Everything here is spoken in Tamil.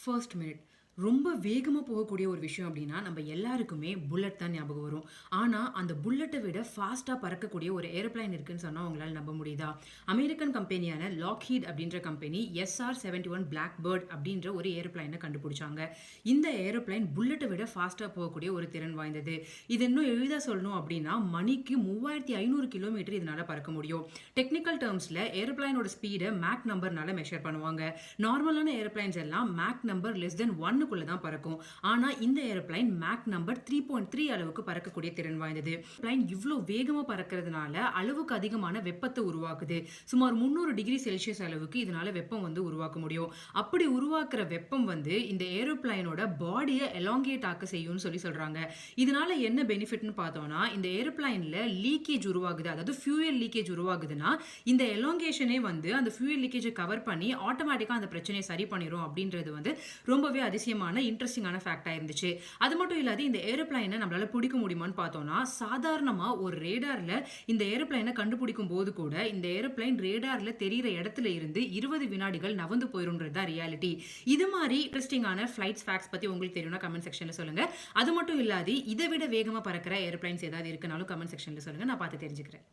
First minute. ரொம்ப வேகமா போகக்கூடிய ஒரு விஷயம் அப்டின்னா, நம்ம எல்லாருக்குமே புல்லட் தான் ஞாபகம் வரும். ஆனா, அந்த புல்லட்ட விட ஃபாஸ்ட்டா பறக்கக்கூடிய ஒரு ஏரோப்ளேன் இருக்குன்னு சொன்னா உங்களால நம்ப முடியுதா? அமெரிக்கன் கம்பெனியான லாக்ஹீட் அப்படின்ற கம்பெனி SR-71 பிளாக்பர்ட் அப்படின்ற ஒரு ஏரோப்ளேன கண்டுபிடிச்சாங்க. இந்த ஏரோப்ளேன் புல்லட்ட விட ஃபாஸ்ட்டா போகக்கூடிய ஒரு திறன் வாய்ந்தது. இது இன்னும் எளிதா சொல்லணும் அப்டின்னா, மணிக்கு 3500 கிலோமீட்டர் இதனால பறக்க முடியும். டெக்னிக்கல் டெர்ம்ஸ்ல ஏரோப்ளேனோட ஸ்பீட மேக் நம்பர்னால மெஷர் பண்ணுவாங்க. நார்மலான ஏரோப்ளேன்ஸ் எல்லாம் மேக் நம்பர் லெஸ் தென் 1 க்குள்ள தான் பறக்கும். ஆனா இந்த ஏரோப்ளேன் மேக் நம்பர் 3.3 அளவுக்கு பறக்கக்கூடிய திறன் வாய்ந்தது. பிளைன் இவ்ளோ வேகமா பறக்கிறதுனால அளவுக்கு அதிகமான வெப்பத்தை உருவாக்குது. சுமார் 300 டிகிரி செல்சியஸ் அளவுக்கு இதனால வெப்பம் உருவாக்க முடியும். அப்படி உருவாக்குற வெப்பம் இந்த ஏரோப்ளேனோட பாடியை எலாங்கேட் ஆக்க செய்யும்னு சொல்றாங்க. இதனால என்ன பெனிஃபிட்னு பார்த்தோம்னா, இந்த ஏரோப்ளேன்ல லீக்கேஜ் உருவாகுது. அதாவது ஃபியூயல் லீக்கேஜ் உருவாகுதுன்னா, இந்த எலாங்கேஷனே அந்த ஃபியூயல் லீக்கேஜை கவர் பண்ணி ஆட்டோமேட்டிக்கா அந்த பிரச்சனையை சரி பண்ணிரும் அப்படின்றது ரொம்பவே அதிசயமான இன்ட்ரெஸ்டிங்கான ஃபேக்ட்டா இருந்துச்சு. அது மட்டும் இல்லாது இந்த ஏரோப்ளேன நம்மளால பிடிக்க முடியுமான்னு பார்த்தோம்னா, சாதாரணமா ஒரு ரேடார்ல இந்த ஏரோப்ளேன கண்டுபிடிக்கும் போது கூட இந்த ஏரோப்ளேன் ரேடார்ல தெரியிற இடத்துல இருந்து 20 வினாடிகள் நகர்ந்து போயிரும்ன்றது தான் ரியாலிட்டி. இது மாதிரி இன்ட்ரெஸ்டிங்கான ஃபிளைட்ஸ் ஃபேக்ட்ஸ் பத்தி உங்களுக்கு தெரியும்னா கமெண்ட் செக்ஷன்ல சொல்லுங்க. அது மட்டும் இல்லாது இதை விட வேகமா பறக்கிற ஏரோப்ளேன்ஸ் ஏதாவது இருக்குனாலும் கமெண்ட் செக்ஷன்ல சொல்லுங்க. நான் பார்த்து தெரிஞ்சுக்கிறேன்.